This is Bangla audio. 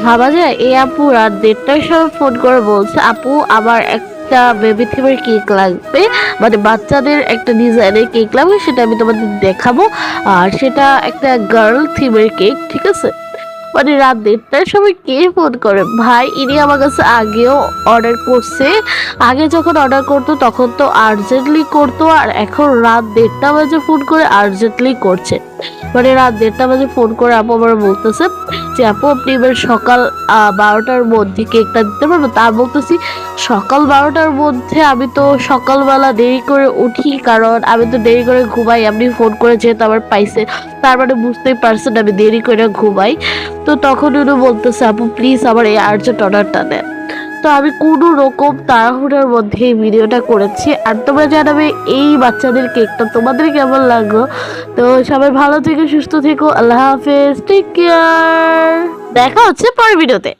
ভাবা যায় এই আপু রাত 1:30টার সময় ফোন করে বলছে, আপু আমার একটা বেবি থিমের কেক লাগবে, মানে বাচ্চাদের একটা ডিজাইনের কেক লাগবে, সেটা আমি তোমাদের দেখাবো। আর সেটা একটা গার্ল থিমের কেক, ঠিক আছে? মানে রাত 1:30টার সময় কে ফোন করে ভাই? ইনি আমার কাছে আগেও অর্ডার করছে। আগে যখন অর্ডার করতো তখন তো আর্জেন্টলি করতো, আর এখন রাত 1:30 বাজে ফোন করে আর্জেন্টলি করছে। মানে রাত 1:30 বাজে ফোন করে আপু আমার বলতেছে যে আপু আপনি এবার সকাল 12টার মধ্যে কেকটা দিতে পারবেন। তা বলতেছি সকাল 12টার মধ্যে? আমি তো সকালবেলা দেরি করে উঠি, কারণ আমি তো দেরি করে ঘুমাই। আপনি ফোন করে যেহেতু আমার পাইছে, তার মানে বুঝতেই পারছেন আমি দেরি করে ঘুমাই। তো তখন উনি বলতেছে আপু প্লিজ আমার এই আর্জেন্ট অর্ডারটা দেন। তো আমি কোনো রকম তাড়াহুড়োর মধ্যে এই ভিডিওটা করেছি। আর তোমরা জানাবে এই বাচ্চাদের কেকটা তোমাদের কেমন লাগলো। তো সবাই ভালো থেকো, সুস্থ থেকো, আল্লাহ হাফেজ, টেক কেয়ার। দেখা হচ্ছে পরের ভিডিওতে।